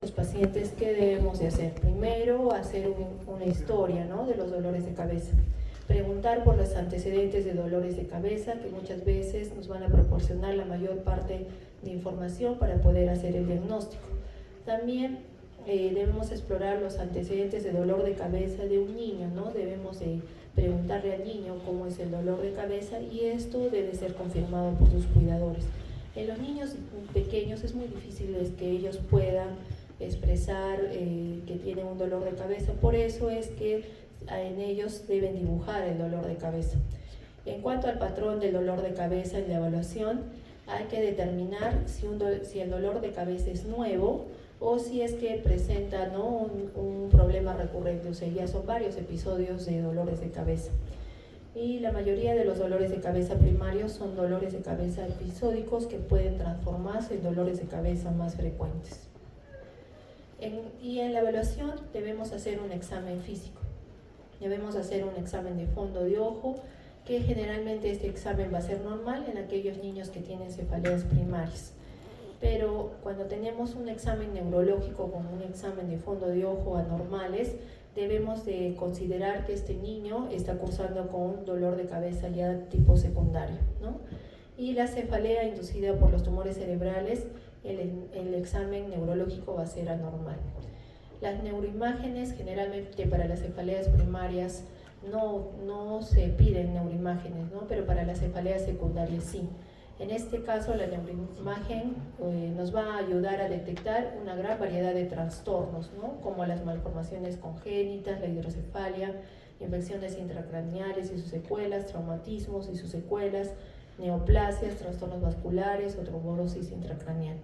los pacientes, ¿qué debemos de hacer? Primero, hacer una historia, ¿no?, de los dolores de cabeza. Preguntar por los antecedentes de dolores de cabeza, que muchas veces nos van a proporcionar la mayor parte de información para poder hacer el diagnóstico. También debemos explorar los antecedentes de dolor de cabeza de un niño, ¿no? Debemos de preguntarle al niño cómo es el dolor de cabeza y esto debe ser confirmado por sus cuidadores. En los niños pequeños es muy difícil que ellos puedan expresar que tienen un dolor de cabeza, por eso es que en ellos deben dibujar el dolor de cabeza. En cuanto al patrón del dolor de cabeza en la evaluación, hay que determinar si el dolor de cabeza es nuevo o si es que presenta, ¿no?, un problema recurrente, o sea, ya son varios episodios de dolores de cabeza. Y la mayoría de los dolores de cabeza primarios son dolores de cabeza episódicos que pueden transformarse en dolores de cabeza más frecuentes. Y en la evaluación debemos hacer un examen físico. Debemos hacer un examen de fondo de ojo, que generalmente este examen va a ser normal en aquellos niños que tienen cefaleas primarias. Pero cuando tenemos un examen neurológico con un examen de fondo de ojo anormales, debemos de considerar que este niño está cursando con un dolor de cabeza ya tipo secundario, ¿no? Y la cefalea inducida por los tumores cerebrales, el examen neurológico va a ser anormal. Las neuroimágenes, generalmente para las cefaleas primarias no se piden neuroimágenes, ¿no?, pero para las cefaleas secundarias sí. En este caso, la neuroimagen nos va a ayudar a detectar una gran variedad de trastornos, ¿no?, como las malformaciones congénitas, la hidrocefalia, infecciones intracraneales y sus secuelas, traumatismos y sus secuelas, neoplasias, trastornos vasculares o tromborosis intracraneal.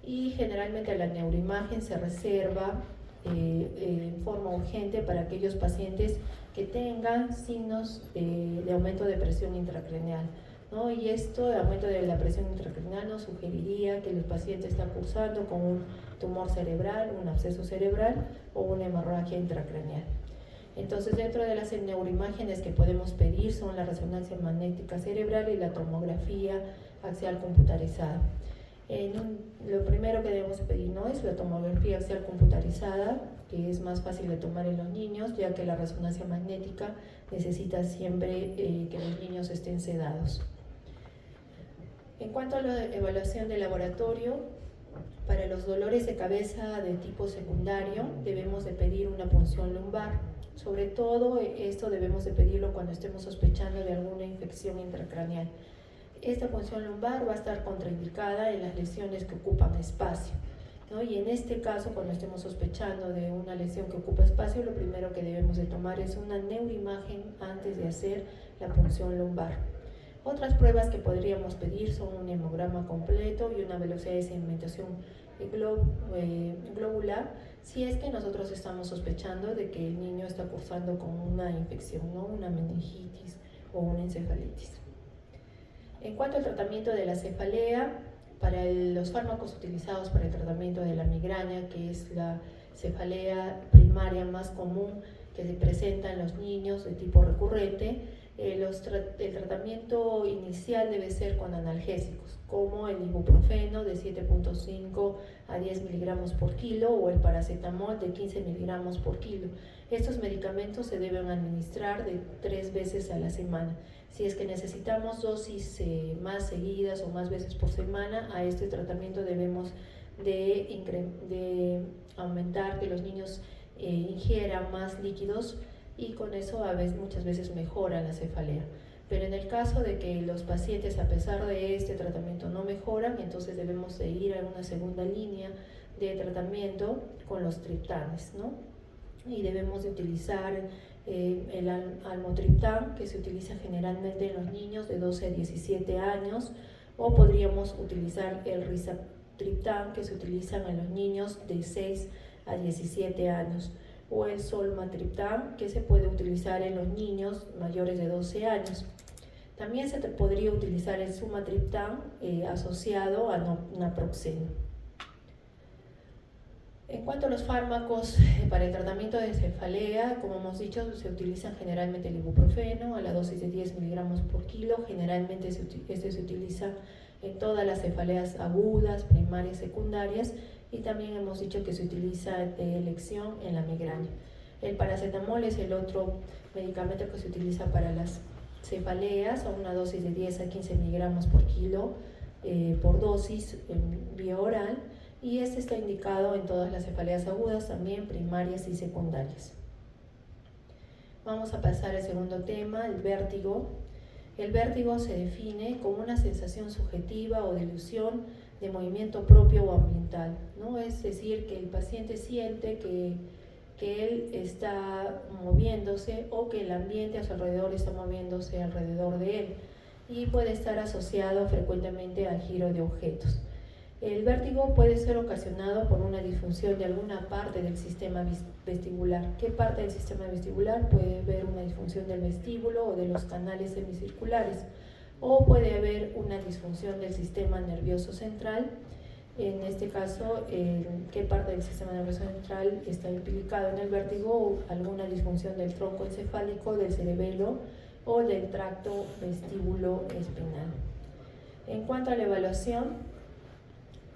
Y generalmente la neuroimagen se reserva en forma urgente para aquellos pacientes que tengan signos de aumento de presión intracraneal, ¿no? Y esto, el aumento de la presión intracraneal, nos sugeriría que el paciente está cursando con un tumor cerebral, un absceso cerebral o una hemorragia intracraneal. Entonces, dentro de las neuroimágenes que podemos pedir son la resonancia magnética cerebral y la tomografía axial computarizada. Lo primero que debemos pedir, ¿no?, es la tomografía axial computarizada, que es más fácil de tomar en los niños, ya que la resonancia magnética necesita siempre que los niños estén sedados. En cuanto a la evaluación de laboratorio, para los dolores de cabeza de tipo secundario debemos de pedir una punción lumbar. Sobre todo esto debemos de pedirlo cuando estemos sospechando de alguna infección intracraneal. Esta punción lumbar va a estar contraindicada en las lesiones que ocupan espacio, ¿no? Y en este caso, cuando estemos sospechando de una lesión que ocupa espacio, lo primero que debemos de tomar es una neuroimagen antes de hacer la punción lumbar. Otras pruebas que podríamos pedir son un hemograma completo y una velocidad de sedimentación globular, si es que nosotros estamos sospechando de que el niño está cursando con una infección, ¿no?, una meningitis o una encefalitis. En cuanto al tratamiento de la cefalea, para los fármacos utilizados para el tratamiento de la migraña, que es la cefalea primaria más común que se presenta en los niños de tipo recurrente, el tratamiento inicial debe ser con analgésicos, como el ibuprofeno de 7.5 a 10 miligramos por kilo o el paracetamol de 15 miligramos por kilo. Estos medicamentos se deben administrar de 3 veces a la semana. Si es que necesitamos dosis más seguidas o más veces por semana, a este tratamiento debemos de aumentar que los niños ingieran más líquidos, y con eso muchas veces mejora la cefalea. Pero en el caso de que los pacientes, a pesar de este tratamiento, no mejoran, entonces debemos de ir a una segunda línea de tratamiento con los triptanes, ¿no? Y debemos de utilizar el almotriptán, que se utiliza generalmente en los niños de 12 a 17 años, o podríamos utilizar el rizatriptán, que se utiliza en los niños de 6 a 17 años, o el solmatriptán, que se puede utilizar en los niños mayores de 12 años. También se podría utilizar el sumatriptán asociado a naproxeno. En cuanto a los fármacos para el tratamiento de cefalea, como hemos dicho, se utilizan generalmente el ibuprofeno a la dosis de 10 miligramos por kilo. Generalmente este se utiliza en todas las cefaleas agudas, primarias, secundarias, y también hemos dicho que se utiliza de elección en la migraña. El paracetamol es el otro medicamento que se utiliza para las cefaleas a una dosis de 10 a 15 miligramos por kilo por dosis en vía oral, y este está indicado en todas las cefaleas agudas, también primarias y secundarias. Vamos a pasar al segundo tema, el vértigo. El vértigo se define como una sensación subjetiva o delusión de movimiento propio o ambiental, ¿no? Es decir, que el paciente siente que él está moviéndose o que el ambiente a su alrededor está moviéndose alrededor de él, y puede estar asociado frecuentemente al giro de objetos. El vértigo puede ser ocasionado por una disfunción de alguna parte del sistema vestibular. ¿Qué parte del sistema vestibular? Puede haber una disfunción del vestíbulo o de los canales semicirculares, o puede haber una disfunción del sistema nervioso central. En este caso, ¿qué parte del sistema nervioso central está implicado en el vértigo? O alguna disfunción del tronco encefálico, del cerebelo o del tracto vestíbulo espinal. En cuanto a la evaluación,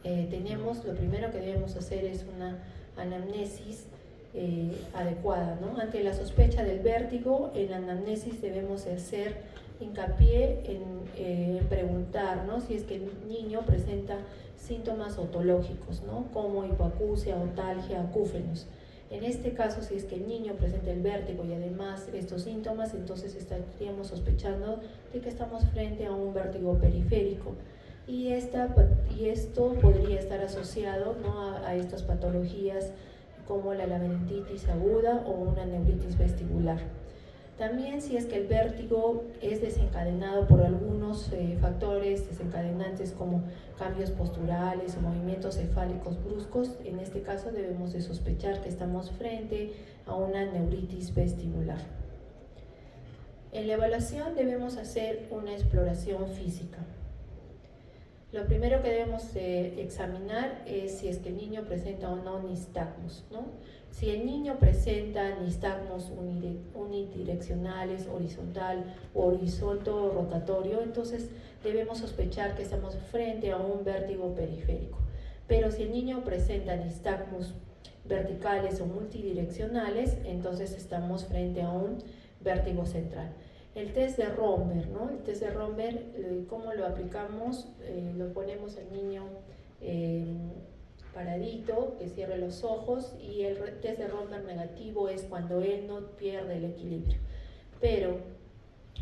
lo primero que debemos hacer es una anamnesis adecuada, ¿no? Ante la sospecha del vértigo, en la anamnesis debemos hacer hincapié en preguntar, ¿no?, si es que el niño presenta síntomas otológicos, ¿no?, como hipoacusia, otalgia, acúfenos. En este caso, si es que el niño presenta el vértigo y además estos síntomas, entonces estaríamos sospechando de que estamos frente a un vértigo periférico. Y esto podría estar asociado, ¿no?, a estas patologías como la laberintitis aguda o una neuritis vestibular. También, si es que el vértigo es desencadenado por algunos factores desencadenantes como cambios posturales o movimientos cefálicos bruscos, en este caso debemos de sospechar que estamos frente a una neuritis vestibular. En la evaluación debemos hacer una exploración física. Lo primero que debemos examinar es si es que el niño presenta o no nistagmos, ¿no? Si el niño presenta nistagmos unidireccionales, horizontal o horizonto rotatorio, entonces debemos sospechar que estamos frente a un vértigo periférico. Pero si el niño presenta nistagmos verticales o multidireccionales, entonces estamos frente a un vértigo central. El test de Romberg, ¿no? El test de Romberg, ¿cómo lo aplicamos? Lo ponemos al niño paradito, que cierre los ojos, y el test de Romberg negativo es cuando él no pierde el equilibrio. Pero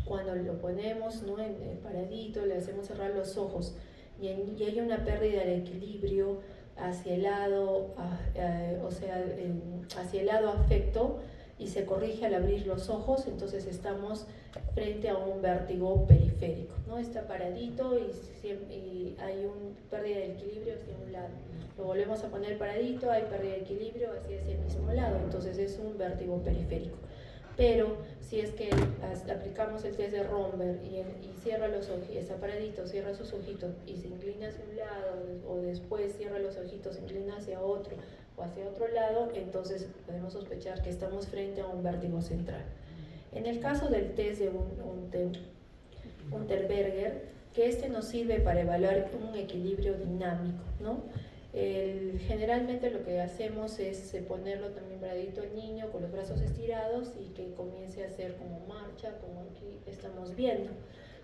cuando lo ponemos, ¿no?, en paradito, le hacemos cerrar los ojos y hay una pérdida de equilibrio hacia el lado, hacia el lado afecto, y se corrige al abrir los ojos, entonces estamos frente a un vértigo periférico, ¿no? Está paradito y hay una pérdida de equilibrio hacia un lado. Lo volvemos a poner paradito, hay pérdida de equilibrio hacia ese mismo lado, entonces es un vértigo periférico. Pero si es que aplicamos el test de Romberg y cierra los ojos, está paradito, cierra sus ojitos y se inclina hacia un lado, o después cierra los ojitos, se inclina hacia otro o hacia otro lado, entonces podemos sospechar que estamos frente a un vértigo central. En el caso del test de Unterberger, que este nos sirve para evaluar un equilibrio dinámico, ¿no? Generalmente lo que hacemos es ponerlo también paradito al niño con los brazos estirados y que comience a hacer como marcha, como aquí estamos viendo,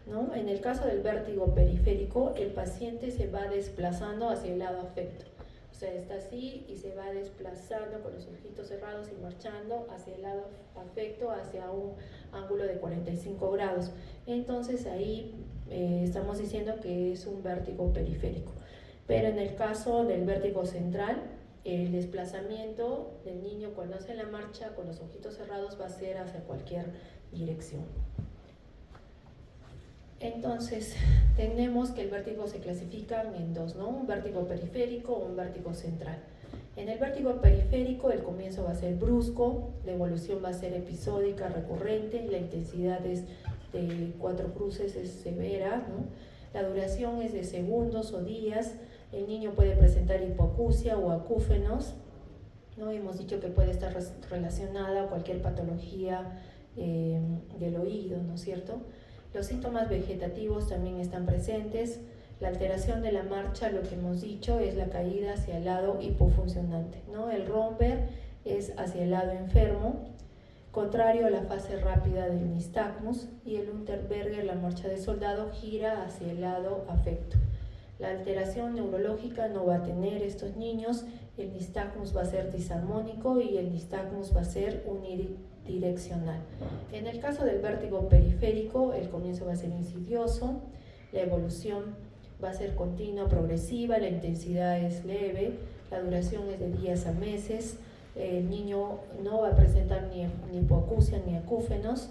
¿no? En el caso del vértigo periférico, el paciente se va desplazando hacia el lado afecto. O sea, está así y se va desplazando con los ojitos cerrados y marchando hacia el lado afecto, hacia un ángulo de 45 grados. Entonces ahí estamos diciendo que es un vértigo periférico. Pero en el caso del vértigo central, el desplazamiento del niño cuando hace la marcha con los ojitos cerrados va a ser hacia cualquier dirección. Entonces, tenemos que el vértigo se clasifica en dos, ¿no? Un vértigo periférico o un vértigo central. En el vértigo periférico, el comienzo va a ser brusco, la evolución va a ser episódica, recurrente, la intensidad es de 4 cruces, es severa, ¿no? La duración es de segundos o días. El niño puede presentar hipoacusia o acúfenos, ¿no? Hemos dicho que puede estar relacionada a cualquier patología del oído, ¿no es cierto? Los síntomas vegetativos también están presentes. La alteración de la marcha, lo que hemos dicho, es la caída hacia el lado hipofuncionante, ¿no? El romper es hacia el lado enfermo, contrario a la fase rápida del nistagmus, y el Unterberger, la marcha de soldado, gira hacia el lado afecto. La alteración neurológica no va a tener estos niños, el nistagmus va a ser disarmónico y el nistagmus va a ser unidireccional. En el caso del vértigo periférico, el comienzo va a ser insidioso, la evolución va a ser continua, progresiva, la intensidad es leve, la duración es de días a meses, el niño no va a presentar ni hipoacusia ni acúfenos,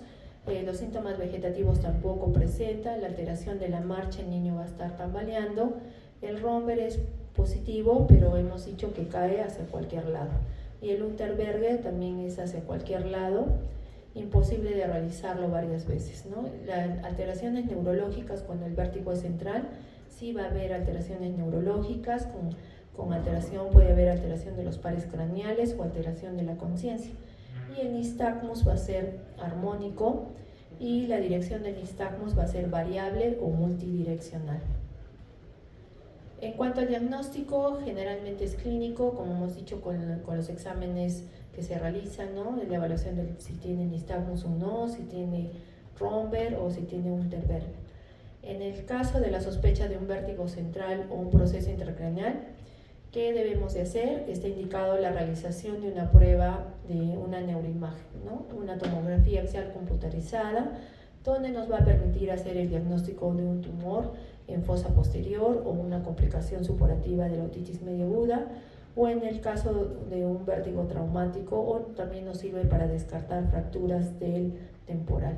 los síntomas vegetativos tampoco presentan, la alteración de la marcha, el niño va a estar tambaleando, el romper es positivo, pero hemos dicho que cae hacia cualquier lado, y el Unterberger también es hacia cualquier lado, imposible de realizarlo varias veces, ¿no? Las alteraciones neurológicas, cuando el vértigo es central, sí va a haber alteraciones neurológicas, con alteración puede haber alteración de los pares craneales o alteración de la conciencia. Y el nistagmus va a ser armónico y la dirección del nistagmus va a ser variable o multidireccional. En cuanto al diagnóstico, generalmente es clínico, como hemos dicho con los exámenes que se realizan, ¿no? La evaluación de si tiene nistagmus o no, si tiene romper o si tiene Unterberger. En el caso de la sospecha de un vértigo central o un proceso intracraneal, ¿qué debemos de hacer? Está indicado la realización de una prueba de una neuroimagen, ¿no? Una tomografía axial computarizada, donde nos va a permitir hacer el diagnóstico de un tumor en fosa posterior o una complicación supurativa de la otitis media aguda, o en el caso de un vértigo traumático, o también nos sirve para descartar fracturas del temporal.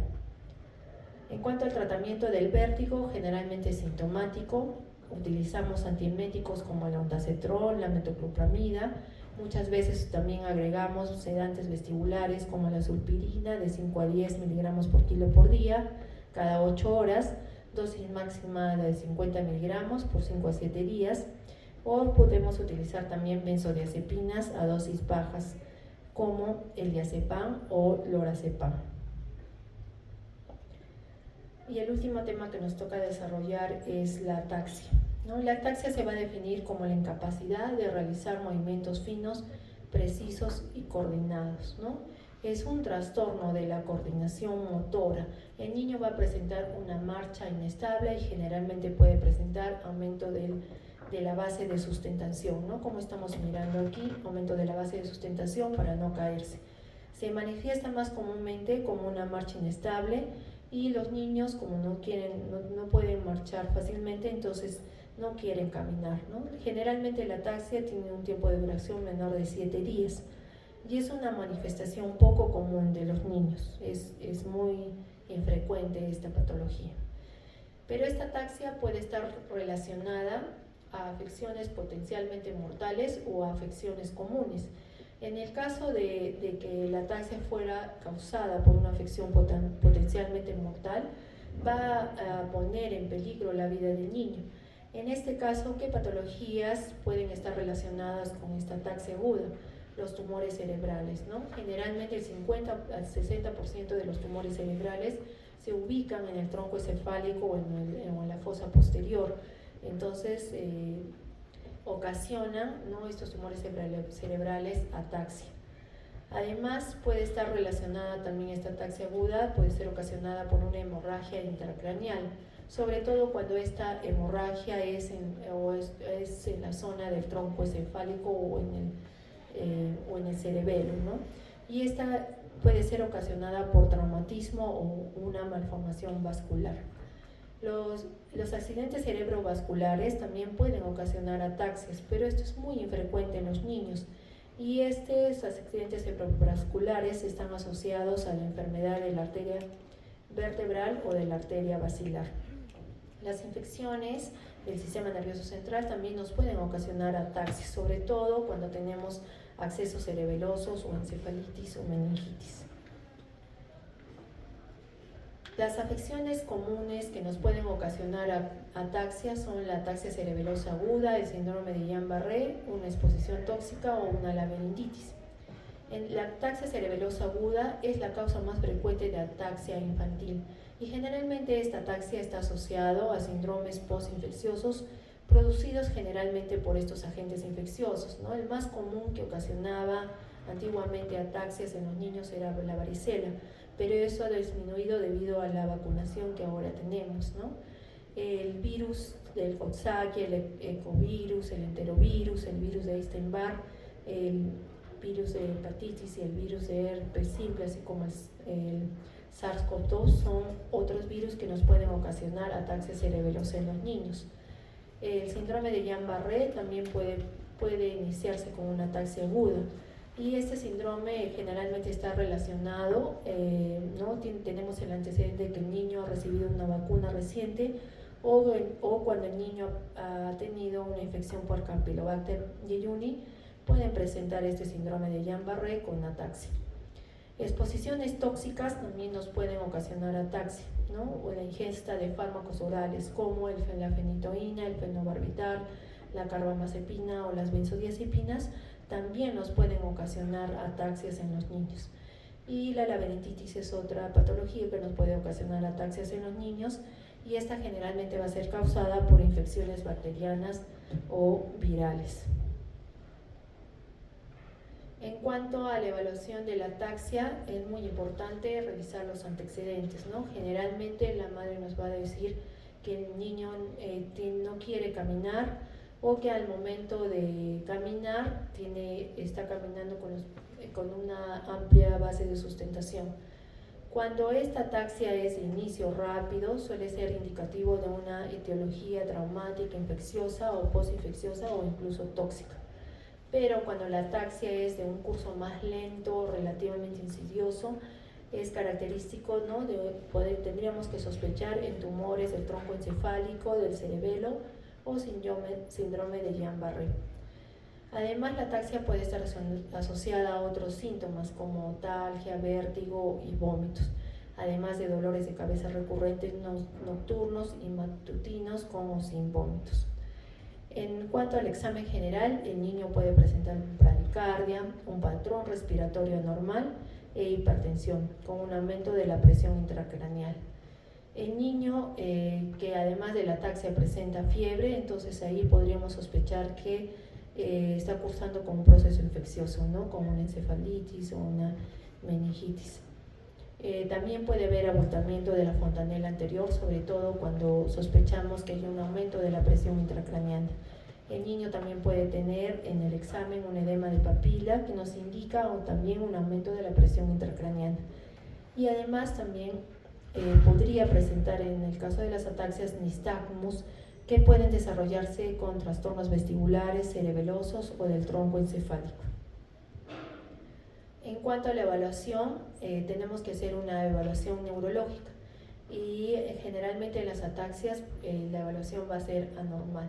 En cuanto al tratamiento del vértigo, generalmente es sintomático, utilizamos antieméticos como el ondansetron, la metoclopramida, muchas veces también agregamos sedantes vestibulares como la sulpirina de 5 a 10 miligramos por kilo por día, cada 8 horas, dosis máxima de 50 miligramos por 5 a 7 días, o podemos utilizar también benzodiazepinas a dosis bajas como el diazepam o lorazepam. Y el último tema que nos toca desarrollar es la ataxia, ¿no? La ataxia se va a definir como la incapacidad de realizar movimientos finos, precisos y coordinados, ¿no? Es un trastorno de la coordinación motora. El niño va a presentar una marcha inestable y generalmente puede presentar aumento de la base de sustentación, ¿no? Como estamos mirando aquí, aumento de la base de sustentación para no caerse. Se manifiesta más comúnmente como una marcha inestable, y los niños, como no pueden marchar fácilmente, entonces no quieren caminar, ¿no? Generalmente la ataxia tiene un tiempo de duración menor de 7 días y es una manifestación poco común de los niños, es muy infrecuente esta patología. Pero esta ataxia puede estar relacionada a afecciones potencialmente mortales o a afecciones comunes. En el caso de que la ataxia fuera causada por una afección potencialmente mortal, va a poner en peligro la vida del niño. En este caso, ¿qué patologías pueden estar relacionadas con esta ataxia aguda? Los tumores cerebrales, ¿no? Generalmente el 50 al 60% de los tumores cerebrales se ubican en el tronco encefálico o en la fosa posterior. Entonces, ocasionan, ¿no?, estos tumores cerebrales ataxia. Además, puede estar relacionada también esta ataxia aguda, puede ser ocasionada por una hemorragia intracraneal, sobre todo cuando esta hemorragia es en la zona del tronco encefálico o en el cerebelo, ¿no? Y esta puede ser ocasionada por traumatismo o una malformación vascular. Los accidentes cerebrovasculares también pueden ocasionar ataxias, pero esto es muy infrecuente en los niños. Y estos accidentes cerebrovasculares están asociados a la enfermedad de la arteria vertebral o de la arteria basilar. Las infecciones del sistema nervioso central también nos pueden ocasionar ataxias, sobre todo cuando tenemos accesos cerebelosos o encefalitis o meningitis. Las afecciones comunes que nos pueden ocasionar ataxia son la ataxia cerebelosa aguda, el síndrome de Guillain-Barré, una exposición tóxica o una laringitis. La ataxia cerebelosa aguda es la causa más frecuente de ataxia infantil y generalmente esta ataxia está asociada a síndromes postinfecciosos producidos generalmente por estos agentes infecciosos, ¿no? El más común que ocasionaba antiguamente ataxias en los niños era la varicela, pero eso ha disminuido debido a la vacunación que ahora tenemos, ¿no? El virus del Coxsackie, el ecovirus, el enterovirus, el virus de Epstein-Barr, el virus de hepatitis y el virus de herpes simple, así como el SARS-CoV-2, son otros virus que nos pueden ocasionar ataxia cerebelosa en los niños. El síndrome de Guillain-Barré también puede iniciarse con una ataxia aguda y este síndrome generalmente está relacionado, ¿no? Tenemos el antecedente de que el niño ha recibido una vacuna reciente o cuando el niño ha tenido una infección por Campylobacter jejuni, pueden presentar este síndrome de Guillain-Barré con ataxia. Exposiciones tóxicas también nos pueden ocasionar ataxia, ¿no? O la ingesta de fármacos orales como la fenitoína, el fenobarbital, la carbamazepina o las benzodiazepinas también nos pueden ocasionar ataxias en los niños. Y la laberintitis es otra patología que nos puede ocasionar ataxias en los niños y esta generalmente va a ser causada por infecciones bacterianas o virales. En cuanto a la evaluación de la ataxia, es muy importante revisar los antecedentes, ¿no? Generalmente la madre nos va a decir que el niño no quiere caminar o que al momento de caminar está caminando con una amplia base de sustentación. Cuando esta ataxia es de inicio rápido, suele ser indicativo de una etiología traumática, infecciosa o postinfecciosa o incluso tóxica. Pero cuando la ataxia es de un curso más lento, relativamente insidioso, es característico, ¿no? Tendríamos que sospechar en tumores del tronco encefálico, del cerebelo o síndrome de Guillain-Barré. Además, la ataxia puede estar asociada a otros síntomas como otalgia, vértigo y vómitos, además de dolores de cabeza recurrentes nocturnos y matutinos con o sin vómitos. En cuanto al examen general, el niño puede presentar bradicardia, un patrón respiratorio anormal e hipertensión, con un aumento de la presión intracraneal. El niño que además de la ataxia presenta fiebre, entonces ahí podríamos sospechar que está cursando con un proceso infeccioso, ¿no? Como una encefalitis o una meningitis. También puede haber abultamiento de la fontanela anterior, sobre todo cuando sospechamos que hay un aumento de la presión intracraneal. El niño también puede tener en el examen un edema de papila que nos indica también un aumento de la presión intracraneal. Y además también podría presentar en el caso de las ataxias nistagmus que pueden desarrollarse con trastornos vestibulares, cerebelosos o del tronco encefálico. En cuanto a la evaluación, tenemos que hacer una evaluación neurológica y generalmente en las ataxias la evaluación va a ser anormal.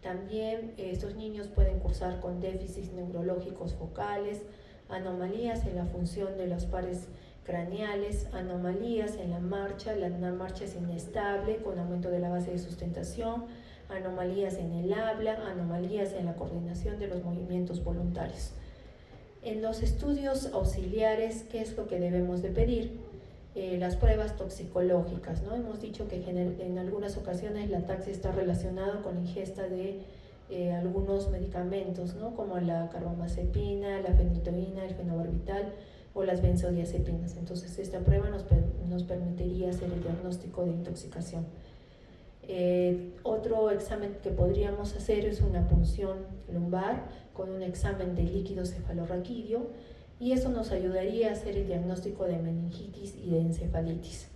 También estos niños pueden cursar con déficits neurológicos focales, anomalías en la función de los pares craneales, anomalías en la marcha es inestable con aumento de la base de sustentación, anomalías en el habla, anomalías en la coordinación de los movimientos voluntarios. En los estudios auxiliares, ¿qué es lo que debemos de pedir? Las pruebas toxicológicas, ¿no? Hemos dicho que en algunas ocasiones la ataxia está relacionada con la ingesta de algunos medicamentos, ¿no? Como la carbamazepina, la fenitoína, el fenobarbital o las benzodiazepinas. Entonces esta prueba nos permitiría hacer el diagnóstico de intoxicación. Otro examen que podríamos hacer es una punción lumbar con un examen de líquido cefalorraquídeo y eso nos ayudaría a hacer el diagnóstico de meningitis y de encefalitis.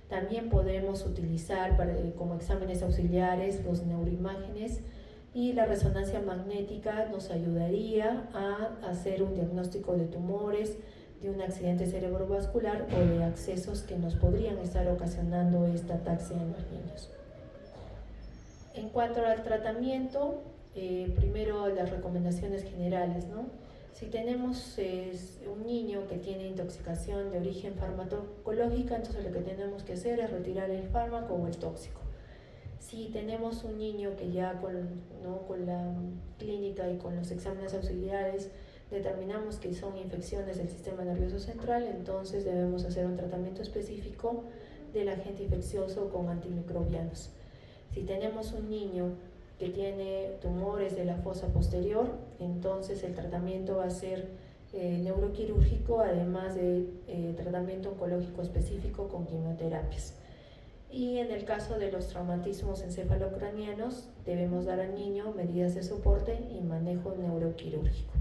También podemos utilizar como exámenes auxiliares los neuroimágenes y la resonancia magnética nos ayudaría a hacer un diagnóstico de tumores, de un accidente cerebrovascular o de accesos que nos podrían estar ocasionando esta ataxia en los niños. En cuanto al tratamiento, primero las recomendaciones generales, ¿no? Si tenemos un niño que tiene intoxicación de origen farmacológica, entonces lo que tenemos que hacer es retirar el fármaco o el tóxico. Si tenemos un niño que ya con la clínica y con los exámenes auxiliares determinamos que son infecciones del sistema nervioso central, entonces debemos hacer un tratamiento específico del agente infeccioso con antimicrobianos. Si tenemos un niño que tiene tumores de la fosa posterior, entonces el tratamiento va a ser neuroquirúrgico, además de tratamiento oncológico específico con quimioterapias. Y en el caso de los traumatismos encefalocranianos, debemos dar al niño medidas de soporte y manejo neuroquirúrgico.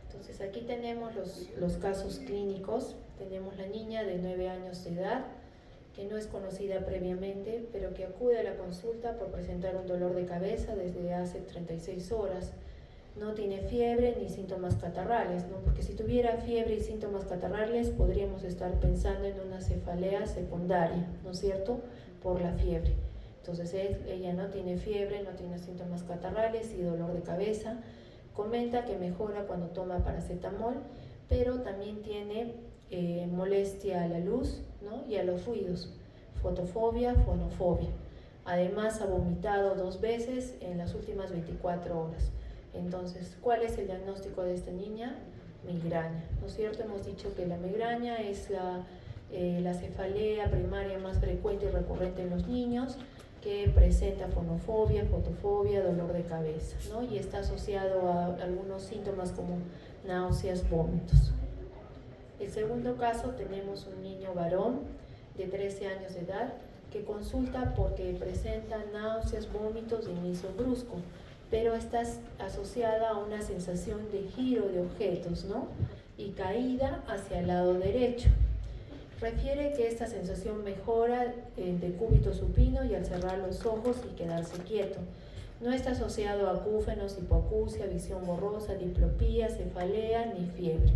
Entonces aquí tenemos los casos clínicos. Tenemos la niña de 9 años de edad, que no es conocida previamente, pero que acude a la consulta por presentar un dolor de cabeza desde hace 36 horas. No tiene fiebre ni síntomas catarrales, ¿no? Porque si tuviera fiebre y síntomas catarrales podríamos estar pensando en una cefalea secundaria, ¿no es cierto?, por la fiebre. Entonces ella no tiene fiebre, no tiene síntomas catarrales y dolor de cabeza. Comenta que mejora cuando toma paracetamol, pero también tiene molestia a la luz, ¿no?, y a los ruidos, fotofobia, fonofobia. Además ha vomitado 2 veces en las últimas 24 horas. Entonces, ¿cuál es el diagnóstico de esta niña? Migraña, ¿no es cierto? Hemos dicho que la migraña es la cefalea primaria más frecuente y recurrente en los niños, que presenta fonofobia, fotofobia, dolor de cabeza, ¿no? Y está asociado a algunos síntomas como náuseas, vómitos. El segundo caso, tenemos un niño varón de 13 años de edad que consulta porque presenta náuseas, vómitos de inicio brusco, pero está asociada a una sensación de giro de objetos, ¿no?, y caída hacia el lado derecho. Refiere que esta sensación mejora en decúbito supino y al cerrar los ojos y quedarse quieto. No está asociado a acúfenos, hipoacusia, visión borrosa, diplopía, cefalea ni fiebre.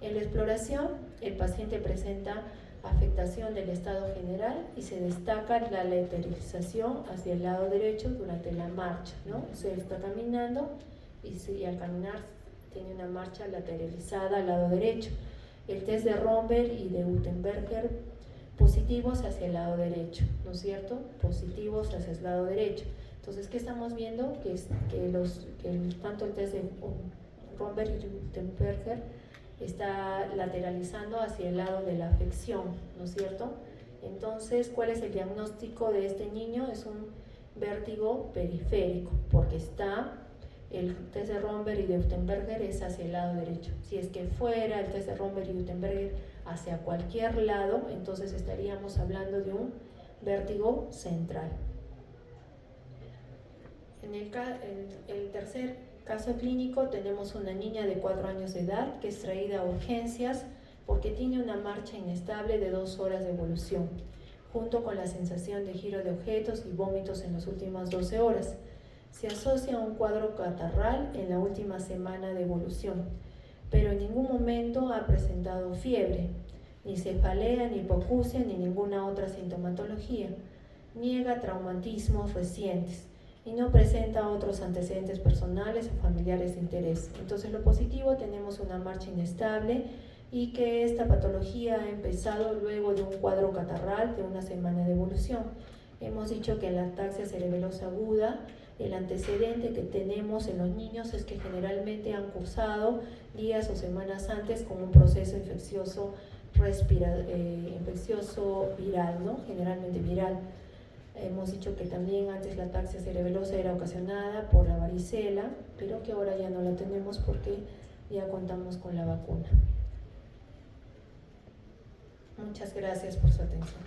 En la exploración, el paciente presenta afectación del estado general y se destaca la lateralización hacia el lado derecho durante la marcha, ¿no? Se está caminando y al caminar tiene una marcha lateralizada al lado derecho. El test de Romberg y de Utenberger positivos hacia el lado derecho, ¿no es cierto? Positivos hacia el lado derecho. Entonces, ¿qué estamos viendo? Que tanto el test de Romberg y Utenberger está lateralizando hacia el lado de la afección, ¿no es cierto? Entonces, ¿cuál es el diagnóstico de este niño? Es un vértigo periférico, porque el test de Romberg y de Utenberger es hacia el lado derecho. Si es que fuera el test de Romberg y Utenberger hacia cualquier lado, entonces estaríamos hablando de un vértigo central. En el tercer caso clínico tenemos una niña de 4 años de edad que es traída a urgencias porque tiene una marcha inestable de 2 horas de evolución, junto con la sensación de giro de objetos y vómitos en las últimas 12 horas. Se asocia a un cuadro catarral en la última semana de evolución, pero en ningún momento ha presentado fiebre, ni cefalea, ni hipoacusia, ni ninguna otra sintomatología. Niega traumatismos recientes y no presenta otros antecedentes personales o familiares de interés. Entonces, lo positivo, tenemos una marcha inestable y que esta patología ha empezado luego de un cuadro catarral de una semana de evolución. Hemos dicho que en la ataxia cerebelosa aguda, el antecedente que tenemos en los niños es que generalmente han cursado días o semanas antes con un proceso infeccioso viral, ¿no?, generalmente viral. Hemos dicho que también antes la ataxia cerebelosa era ocasionada por la varicela, pero que ahora ya no la tenemos porque ya contamos con la vacuna. Muchas gracias por su atención.